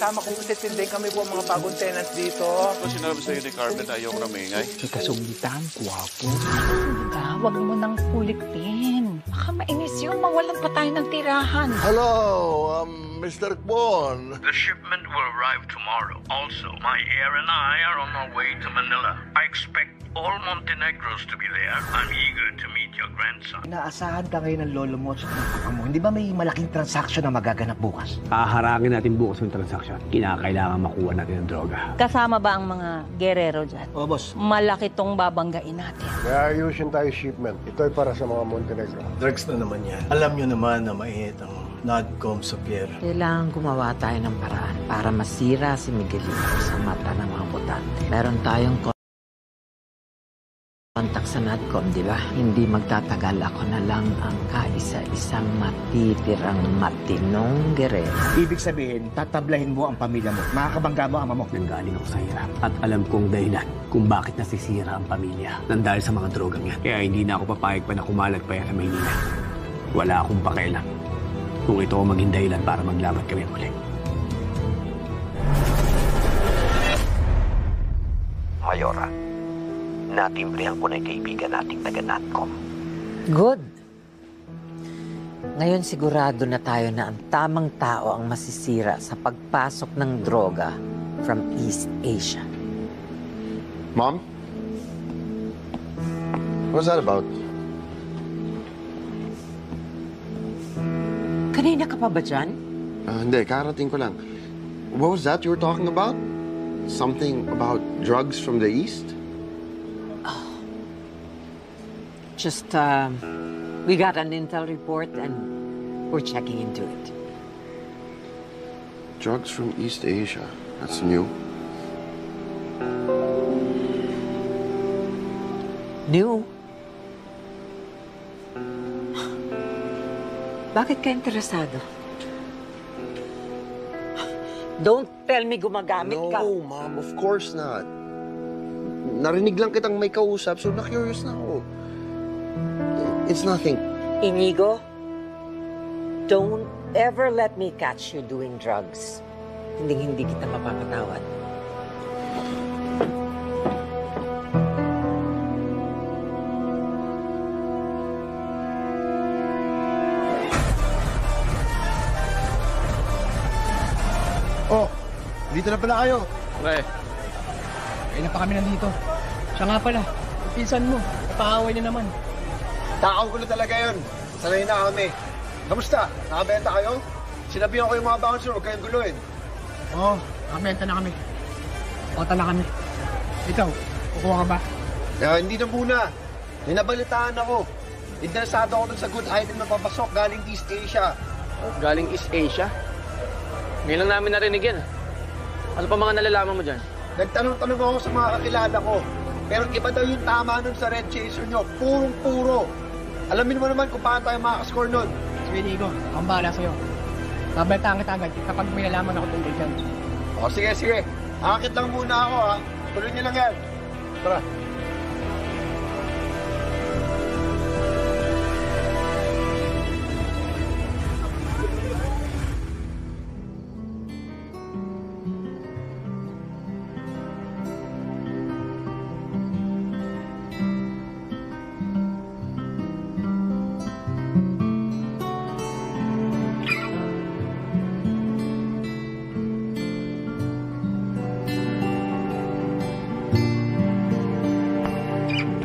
Kasama ko si Tinday, kami po mga bagong tenants dito. Ano sinabi sa'yo ni Carmen na ayaw ko ramingay? May kasungitan, guwapo. Huwag mo nang kulitin. Baka mainis yun, mawalan pa tayo ng tirahan. Hello, Mr. Kwon. The shipment will arrive tomorrow. Also, my heir and I are on our way to Manila. I expect all Montenegros to be there. I'm eager to meet your grandson. Inaasahan ka ngayon ng lolo mo at sa papa mo. Hindi ba may malaking transaksyon na magaganap bukas? Haharangin natin bukas yung transaksyon. Kinakailangan makuha natin ang droga. Kasama ba ang mga gerero dyan? Oo, boss. Malaki tong babanggain natin. May ayusin tayo shipment. Ito ay para sa mga Montenegro. Drugs na naman yan. Alam nyo naman na mainit ang NADCOM sa pier. Kailangan gumawa tayo ng paraan para masira si Miguelito sa mata ng mga botante. Meron tayong kontak sa NADCOM, di ba? Hindi magtatagal, ako na lang ang kaisa-isang matitirang matinong gerero. Ibig sabihin, tatablahin mo ang pamilya mo. Makakabangga mo ang ama mo. Nanggaling ako sa hirap at alam kong dahilan kung bakit nasisira ang pamilya nang dahil sa mga drogang yan. Kaya hindi na ako papayag pa na kumalat pa yan sa Maynila. Wala akong pakialam kung ito ang maging dahilan para maglaban kami ulit. Mayora, natimbrihan ko na yung kaibigan nating taga-NADCOM. Good. Ngayon sigurado na tayo na ang tamang tao ang masisira sa pagpasok ng droga from East Asia. Mom? What's that about? Kanina ka pa ba dyan? Hindi, karating ko lang. What was that you were talking about? Something about drugs from the East? Just, we got an intel report and we're checking into it. Drugs from East Asia. That's new. New? Bakit ka interesado? Don't tell me gumagamit ka. No, Mom, of course not. Narinig lang kitang may kausap, so na-curious na ako. It's nothing. Inigo, don't ever let me catch you doing drugs. Hindi kita mapapatawad. Oh, dito na pala kayo. Pre, Kailan pa kami nandito? Siya nga pala, pinsan mo, napaaway na naman. Takaw ko na talaga yun. Sanay na kami. Kamusta? Nakabenta kayo? Sinabihan ko yung mga bouncer, huwag kayong guluhin. Oo, nakabenta na kami. Kota na kami. Ikaw, kukuha ka ba? Hindi na muna. May nabalitaan ako. Interesado ako dun sa good item na papasok galing East Asia. Galing East Asia? Ngayon lang namin narinig yan. Ano pa mga nalalaman mo dyan? Nagtanong-tanong ako sa mga kakilala ko. Pero iba daw yung tama nun sa Red Chaser nyo. Purong-puro. Alamin mo naman kung paano tayo makakascore nun. Sige, Nico, akong bahala sa'yo. Babalitaan kita agad kapag may nalaman ako tungkol dyan. O, sige. Akit lang muna ako, ha. Tuloy niyo lang yan. Tara.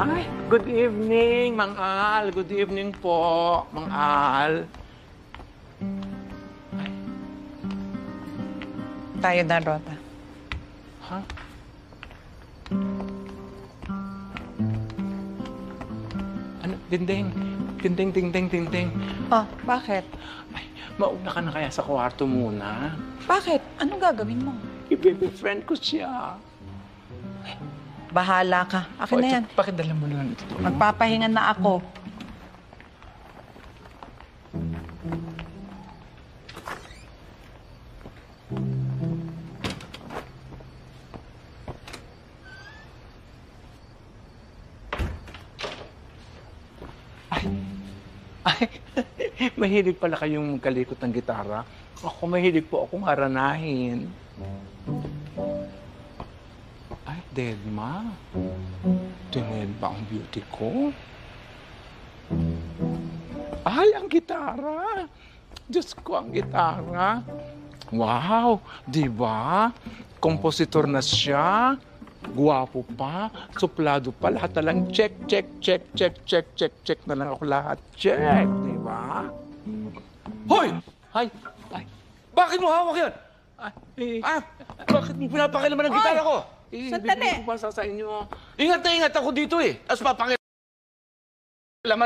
Ay, good evening, Mang Al. Good evening po, Mang Al. Tayo na, Rota. Ha? Ano? Dinding. Dinding. Oh, bakit? Ay, mauna ka na kaya sa kwarto muna. Bakit? Anong gagawin mo? I-baby-friend ko siya. Bahala ka. Akin na yan. Pakidala mo lang ito. Magpapahinga na ako. Ay, mahilig pala kayong magkalikot ng gitara. Ako, mahilig po akong haranahin. Ay, Dedma. Tinid ba ang beauty ko? Ay, ang gitara. Diyos ko, ang gitara. Wow, di ba? Kompositor na siya. Guwapo pa. Suplado pa. Lahat na lang check na lang ako lahat. Check, di ba? Hoy! Ay, ay. Bakit mo hawak yan? Bakit mo Pinapakilaman ng gitara ko? Sandali. Bibigyan ko pa sa inyo. Ingat na ingat ako dito eh. Tapos papakilaman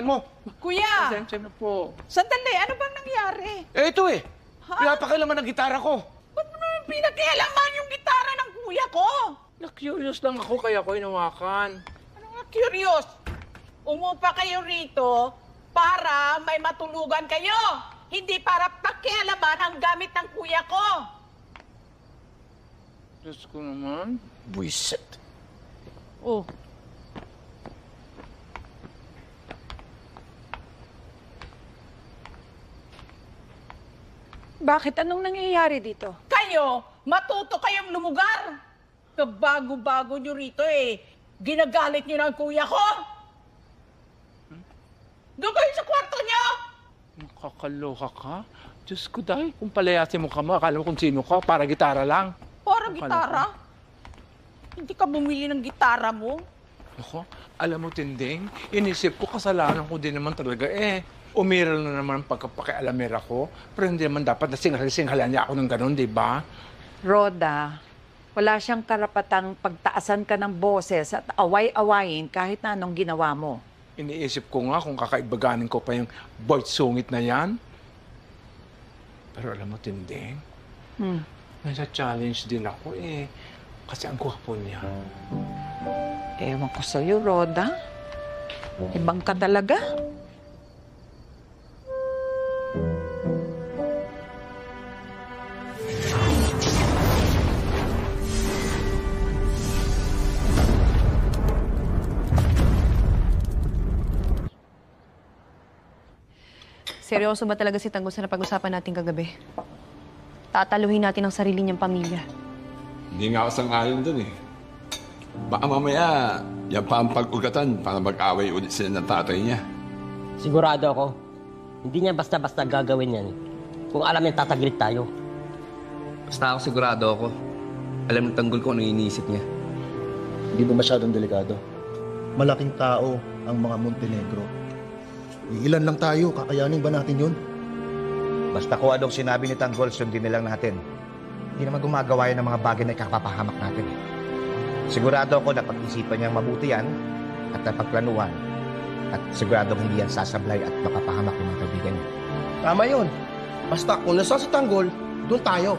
mo. Kuya! Pasensya na po. Sandali, ano bang nangyari? Eh, ito eh. Pinapakilaman ng gitara ko. Ba't mo naman pinakialaman yung gitara ng kuya ko? Na-curious lang ako kaya ko hinawakan. Ano nga curious? Umupa kayo rito para may matulugan kayo. Hindi para pakialaman ang gamit ng kuya ko. Diyos ko naman. Buisit. Oh. Bakit? Anong nangyayari dito? Kayo, matuto kayong lumugar. Kabago-bago nyo rito eh. Ginagalit nyo ng kuya ko. Doon kayo sa kwarto nyo. Nakakaloka ka? Diyos ko dahil kung palayasin mo ka mo, akala mo kung sino ka, para gitara lang. Para gitara? Hindi ka bumili ng gitara mo? Ako, alam mo, Tinding, inisip ko kasalanan ko din naman talaga eh. Umiral na naman ang pagkapakialamera ko, pero hindi naman dapat na singhal-singhalan niya ako ng ganun, di ba? Roda, wala siyang karapatang pagtaasan ka ng boses at away-awayin kahit na anong ginawa mo. Iniisip ko nga kung kakaibaganin ko pa yung voice sungit na yan. Pero alam mo, Tinding, nasa challenge din ako eh. Kasi ang gwapo niya. Ewan ko sa'yo, Roda. Ibang ka talaga. Seryoso ba talaga si Tanggol sa napag-usapan natin kagabi? Tataluhin natin ang sarili niyang pamilya. Hindi nga ako sang-ayon dun eh. Baka mamaya, yan pa ang pag-ugatan para mag-away ulit sila ng tatay niya. Sigurado ako, hindi niya basta-basta gagawin yan. Kung alam niya tataglit tayo. Basta ako sigurado ako. Alam ng Tanggol ko ano iniisip niya. Hindi ba masyadong delikado? Malaking tao ang mga Montenegro. Ilan lang tayo, kakayanin ba natin yun? Basta kung anong sinabi ni Tanggol, sundin na lang natin. Hindi naman gumagawa yan ng mga bagay na ikapapahamak natin. Sigurado ako na pag-isipan niyang mabuti yan at napagplanuhan. At sigurado hindi yan sasablay at makapahamak ng mga kaibigan niya. Tama yun. Basta kung nasa sa Tanggol, doon tayo.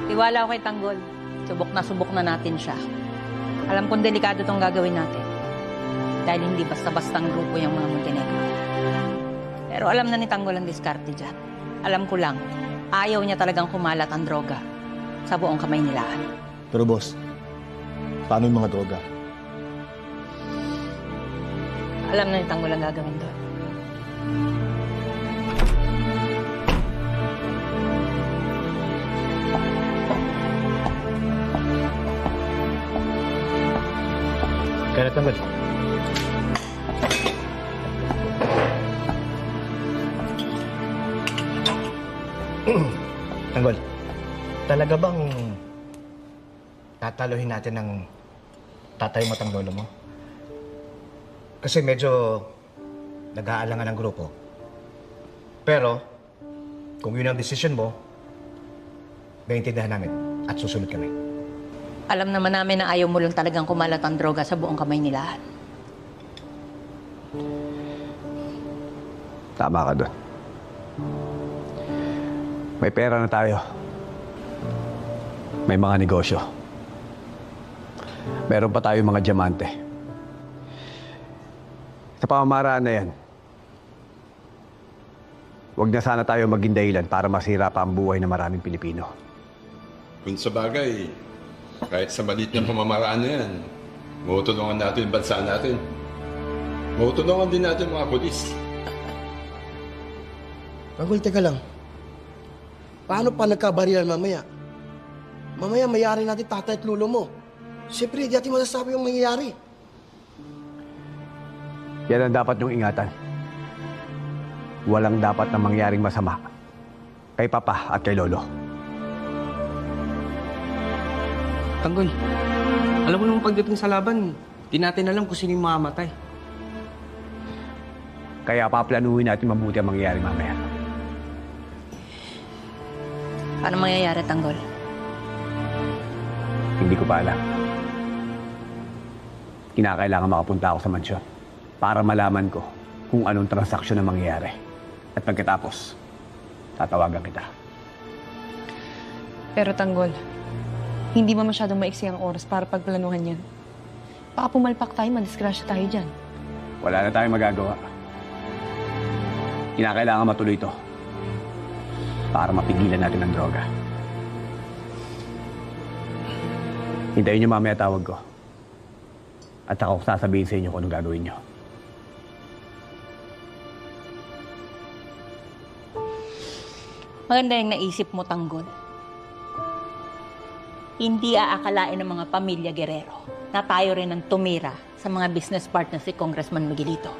Tiwala ako kay Tanggol. Subok na natin siya. Alam kong delikado tong gagawin natin. Dahil hindi basta-bastang grupo yung mga Montenegro. Pero alam na ni Tanggol ang diskarte dyan. Alam ko lang, ayaw niya talagang kumalat ang droga sa buong kamay nilaan. Pero boss, paano yung mga droga? Alam na ni Tanggol ang gagawin doon. Kaya Tanggol. Tanggol, talaga bang tataluhin natin ng tatay mo at ang lolo mo? Kasi medyo nag-aalangan ang grupo. Pero, kung yun ang desisyon mo, naiintindihan namin at susunod kami. Alam naman namin na ayaw mo lang talagang kumalat ang droga sa buong kamay nilaan. Tama ka doon. May pera na tayo. May mga negosyo. Meron pa tayo mga diamante. Sa pamamaraan na yan, huwag na sana tayo maging dahilan para masira pa ang buhay ng maraming Pilipino. Kung sa bagay, kahit sa maliit ng pamamaraan na yan, matutulungan natin yung bansa natin. Matutulungan din natin mga polis. Tanggol, teka lang. Paano pa nagkabarilan mamaya? Mamaya mayari natin tatay at lulo mo. Siyempre, di natin masasabi yung mangyayari. Yan ang dapat niyong ingatan. Walang dapat na mangyaring masama kay Papa at kay Lolo. Tanggol, alam mo naman pagdating sa laban, di natin alam kung sino yung mamamatay. Kaya paplanuhin natin mabuti ang mangyayari mamaya. Paano mangyayari, Tanggol? Hindi ko pa alam. Kinakailangan makapunta ako sa mansyon para malaman ko kung anong transaksyon na mangyayari. At pagkatapos, tatawagan kita. Pero Tanggol, hindi ba masyadong maiksi ang oras para pagplanuhan yan? Baka pumalpak tayo, madisgrasya tayo dyan. Wala na tayong magagawa. Kinakailangan matuloy ito para mapigilan natin ang droga. Hintayin niyo mamaya tawag ko. At saka ko sasabihin sa inyo kung anong gagawin niyo. Maganda yung naisip mo, Tanggol. Hindi aakalain ng mga pamilya Guerrero na tayo rin ang tumira sa mga business partners si Congressman Miguelito.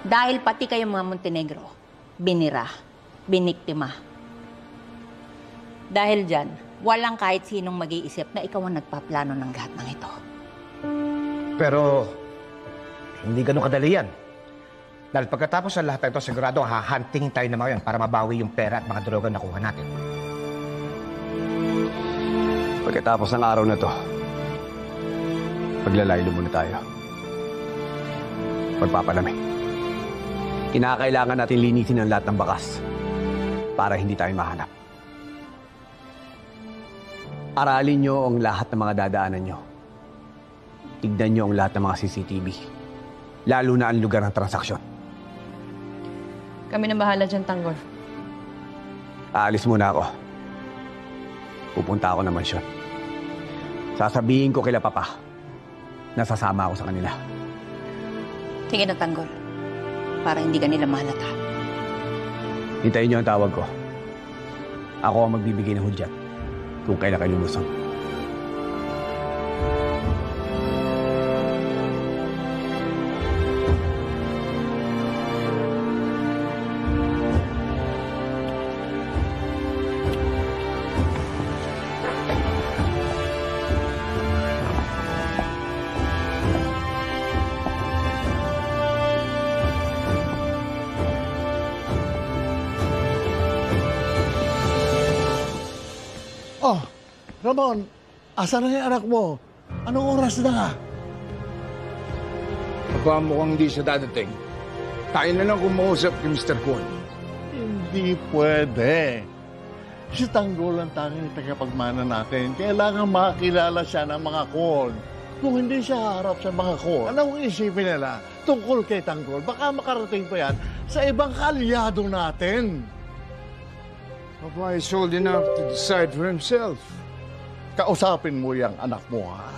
Dahil pati kayong mga Montenegro, binira, biniktima. Dahil dyan, walang kahit sinong mag-iisip na ikaw ang nagpaplano ng lahat ng ito. Pero, hindi ganun kadali yan. Dahil pagkatapos ng lahat ng ito, sigurado hahantingin tayo ng mga yan para mabawi yung pera at mga droga na nakuha natin. Pagkatapos ng araw na to, paglalaylo muna tayo. Magpapalamig. Kinakailangan natin linisin ang lahat ng bakas para hindi tayo mahanap. Aralin nyo ang lahat ng mga dadaanan nyo. Tignan nyo ang lahat ng mga CCTV. Lalo na ang lugar ng transaksyon. Kami na bahala dyan, Tanggol. Aalis muna ako. Pupunta ako ng mansyon. Sasabihin ko kila Papa na sasama ako sa kanila. Sige na, Tanggol. Para hindi ka nila mahalata. Hintayin nyo ang tawag ko. Ako ang magbibigay ng hudyat kung kailan kayo lumusong. Oh, Ramon, asan na yung anak mo? Anong oras na? Baka mukhang di siya dadating. Tayo na lang kumausap kay Mr. Kwon. Hindi pwede. Si Tanggol ang tanging tagapagmana natin. Kailangan makakilala siya ng mga Kwon. Kung hindi siya harap sa mga Kwon, anong isipin nila tungkol kay Tanggol? Baka makarating pa yan sa ibang kaalyado natin. Papa is old enough to decide for himself. Kausapin mo yung anak mo, ha?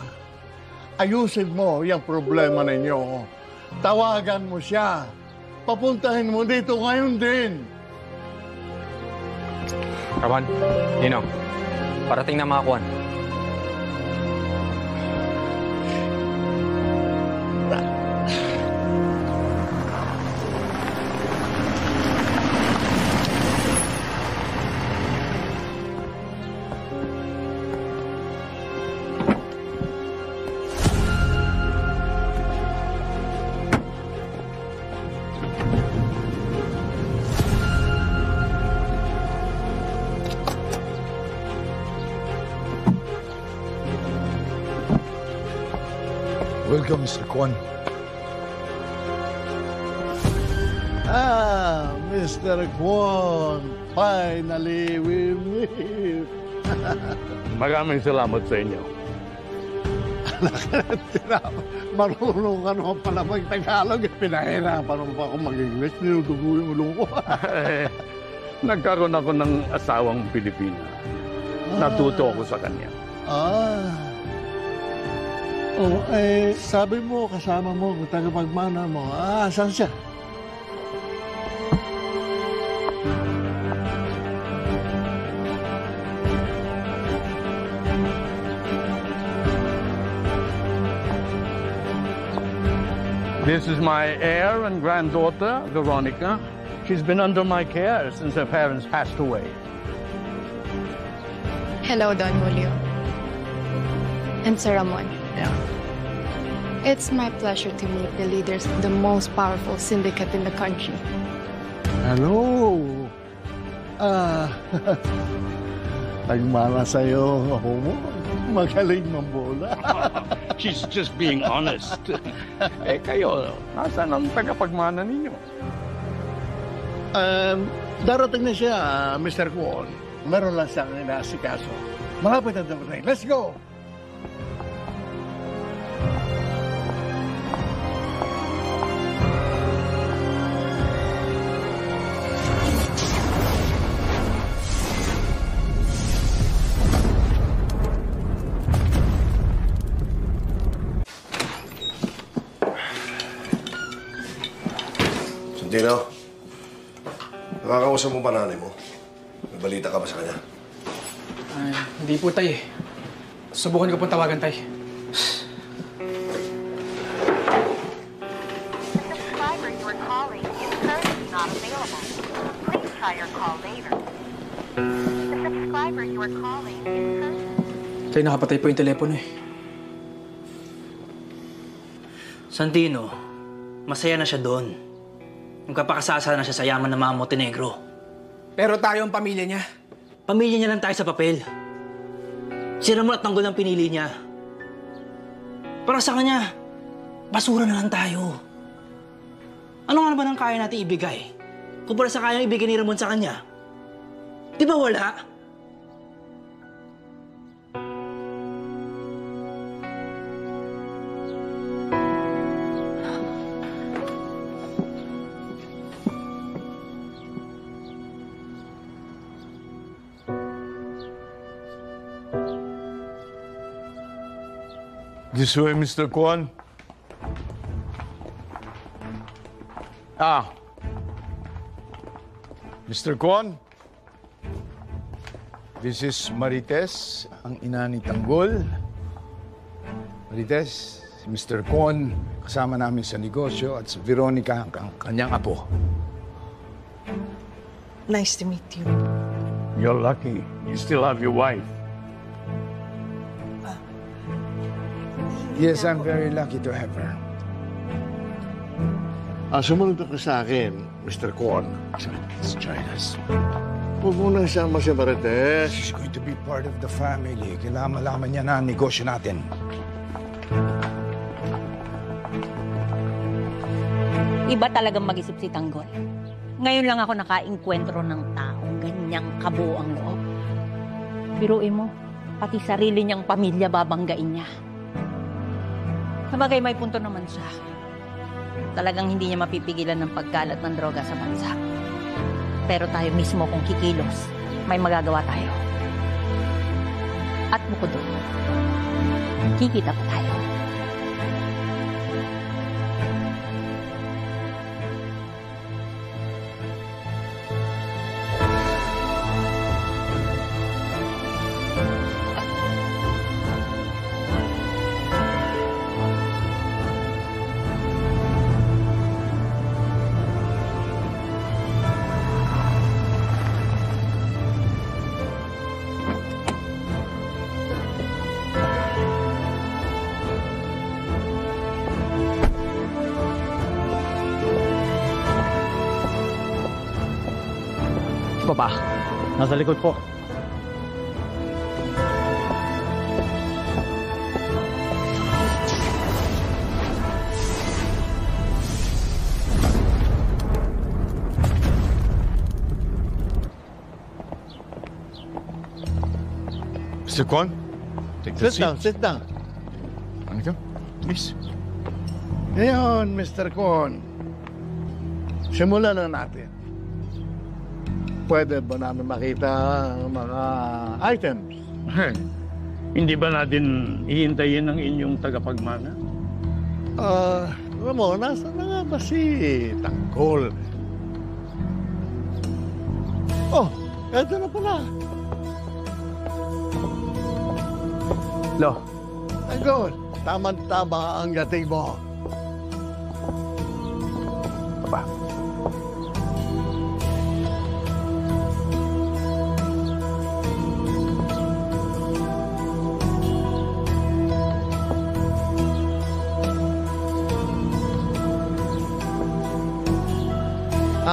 Ayusin mo yung problema ninyo. Tawagan mo siya. Papuntahin mo dito ngayon din. Ramon, Ninong, parating na mga Kwan. Welcome, Mr. Kwon. Mr. Kwon, finally we meet. Maraming salamat sa inyo. Marunong ka naman pala mag-Tagalog. Pinahirapan mo pa ako mag-English. Ninudugo yung ulo ko. Nagkaroon ako ng asawang Pilipina. Natuto ako sa kanya. Sabi mo, kasama mo, kung tagapagmana mo. Saan siya? This is my heir and granddaughter, Veronica. She's been under my care since her parents passed away. Hello, Don Julio. And Sir Ramon. Yeah. It's my pleasure to meet the leaders of the most powerful syndicate in the country. Hello. Nagmana sa'yo ako mo. Magaling mambola. She's just being honest. Eh kayo, nasaan ang tagapagmana ninyo? Darating na siya, Mr. Kwon. Meron lang siyang inaasikaso. Malapit na dumating. Let's go! Santino, nakakausap mo ba nanay mo? May balita ka ba sa kanya? Hindi po, tay. Subukan ko pong tawagan, tay. Tay, nakapatay po yung telepono eh. Santino, masaya na siya doon. Magkapakasasa na siya sa yaman ng mga Montenegro. Pero tayo ang pamilya niya. Pamilya niya lang tayo sa papel. Si Ramon at Tanggol ang pinili niya. Para sa kanya, basura na lang tayo. Ano nga naman ang kaya natin ibigay? Kumpara sa kayang ibigay ni Ramon sa kanya. Di ba wala? This way, Mr. Kwon. Mr. Kwon, this is Marites, ang ina ni Tanggol. Marites, si Mr. Kwon, kasama namin sa negosyo, at si Veronica, ang kanyang apo. Nice to meet you. You're lucky. You still have your wife. Yes, I'm very lucky to have her. Sumunod ka sa akin, Mr. Kwon. Let's join us. Huwag mo nang siyang Marites. She's going to be part of the family. Kailangan malaman niya na ang negosyo natin. Iba talagang mag-isip si Tanggol. Ngayon lang ako naka-enkwentro ng taong ganyang kabuo ang loob. Biruin mo, pati sarili niyang pamilya babanggain niya. Sabagay may punto naman siya. Talagang hindi niya mapipigilan ng pagkalat ng droga sa bansa. Pero tayo mismo kung kikilos, may magagawa tayo. At bukod doon, kikita pa tayo. Pa. Nasa likod po. Mr. Kwon, take the seat. Sit down. Ano ka? Please. Ngayon, Mr. Kwon, simulan na natin. Pwede ba namin makita ang mga items? Hindi ba natin hihintayin ang inyong tagapagmana? Ramon, nasa na nga ba si Tanggol? Oh, eto na pala. Lo. Tanggol, tama-tama ang gating mo.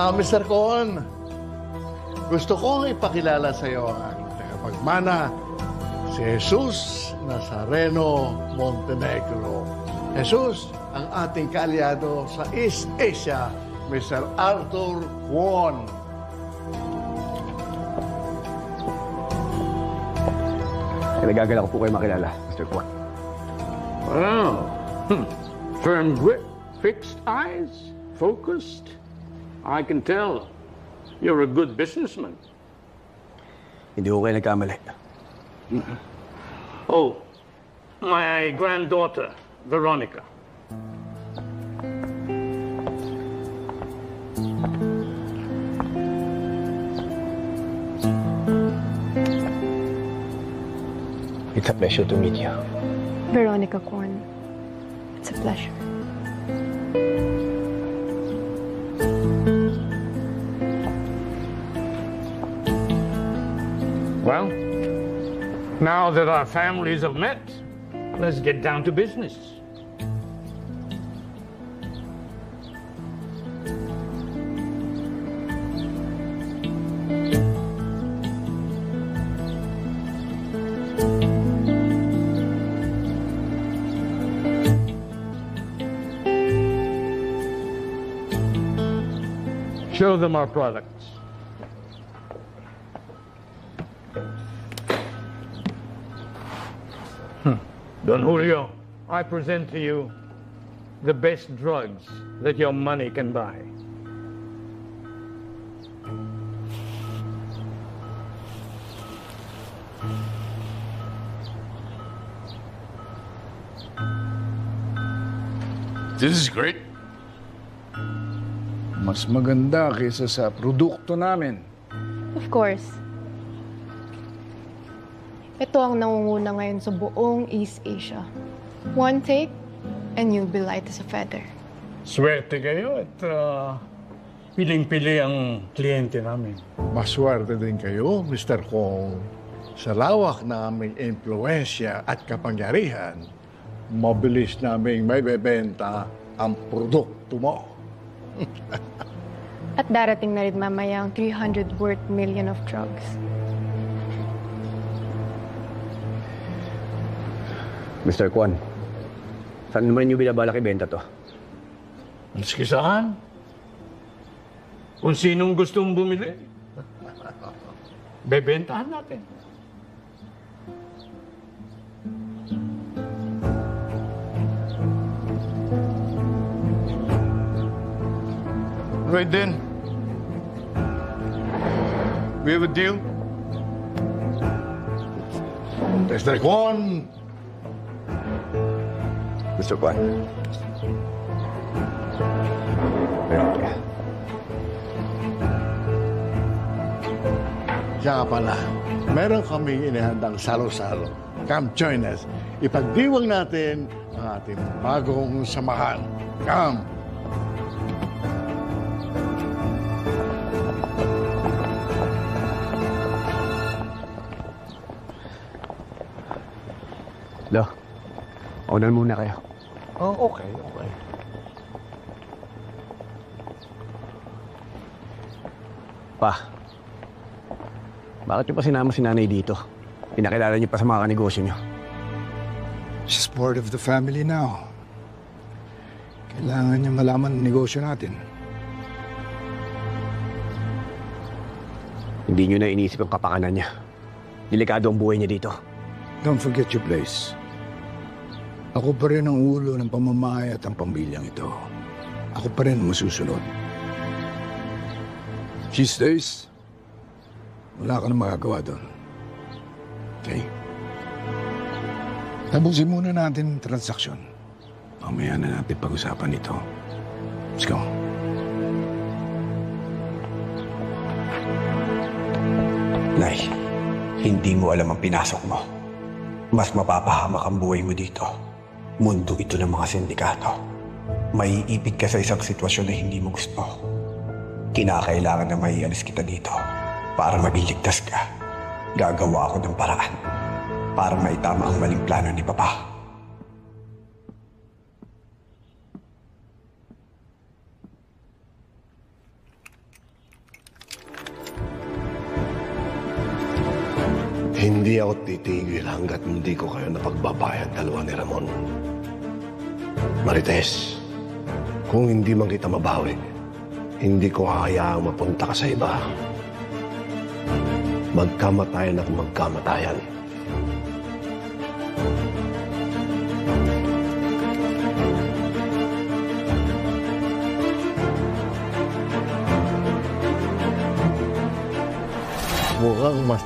Mr. Con, gusto kong ipakilala sa iyo ang aking tagapagmana, si Jesus Nazareno Montenegro. Jesus, ang ating kaalyado sa East Asia, Mr. Arthur Kwon. Nagagala ko po kayo makilala, Mr. Kwon. Wow. Firm grip, fixed eyes, focused. I can tell you're a good businessman. Hindi ko kayo nagkamali. Oh, my granddaughter, Veronica. It's a pleasure to meet you. Veronica Kwon. It's a pleasure. Well, now that our families have met, let's get down to business. Show them our products. Don Julio, I present to you the best drugs that your money can buy. This is great. Mas maganda kaysa sa produkto namin. Of course. Ito ang nangunguna ngayon sa buong East Asia. One take, and you'll be light as a feather. Swerte kayo at piling-pili ang kliyente namin. Maswerte din kayo, Mr. Kong. Sa lawak na aming impluensya at kapangyarihan, mabilis naming may bebenta ang produkto mo. At darating na rin mamaya ang 300 worth million of drugs. Mr. Kwon, saan naman niyo binabalak ibenta to? Maski saan? Kung sinong gustong bumili, bebentahan natin. Right then. We have a deal? Mr. Kwon! Mr. Kwon. Veronica. Siya pala, meron kaming inihandang salo-salo. Come join us. Ipagdiwang natin ang ating bagong samahan. Come! Lo, unan muna kayo. Oh, okay. Pa, bakit niyo pa sinama si nanay dito? Pinakilala niyo pa sa mga kanegosyo niyo. She's part of the family now. Kailangan niya malaman ang negosyo natin. Hindi niyo na inisip ang kapakanan niya. Delikado ang buhay niya dito. Don't forget your place. Ako pa rin ang ulo ng pamamahay at ang pamilyang ito. Ako pa rin masusunod. She stays. Wala ka na magagawa doon. Okay? Tapusin muna natin ang transaksyon. Mamaya na natin pag-usapan ito. Let's go. Nay, hindi mo alam ang pinasok mo. Mas mapapahamak ang buhay mo dito. Mundo ito ng mga sindikato. Maiipit ka sa isang sitwasyon na hindi mo gusto. Kinakailangan na maialis kita dito para magiligtas ka. Gagawa ako ng paraan para maitama ang maling plano ni Papa. Hindi ako titigil hanggat hindi ko kayo napagbabayad dalawa ni Ramon. Marites, kung hindi man kita mabawi, hindi ko hahayaang mapunta ka sa iba. Magkamatayan at magkamatayan. Mukhang mas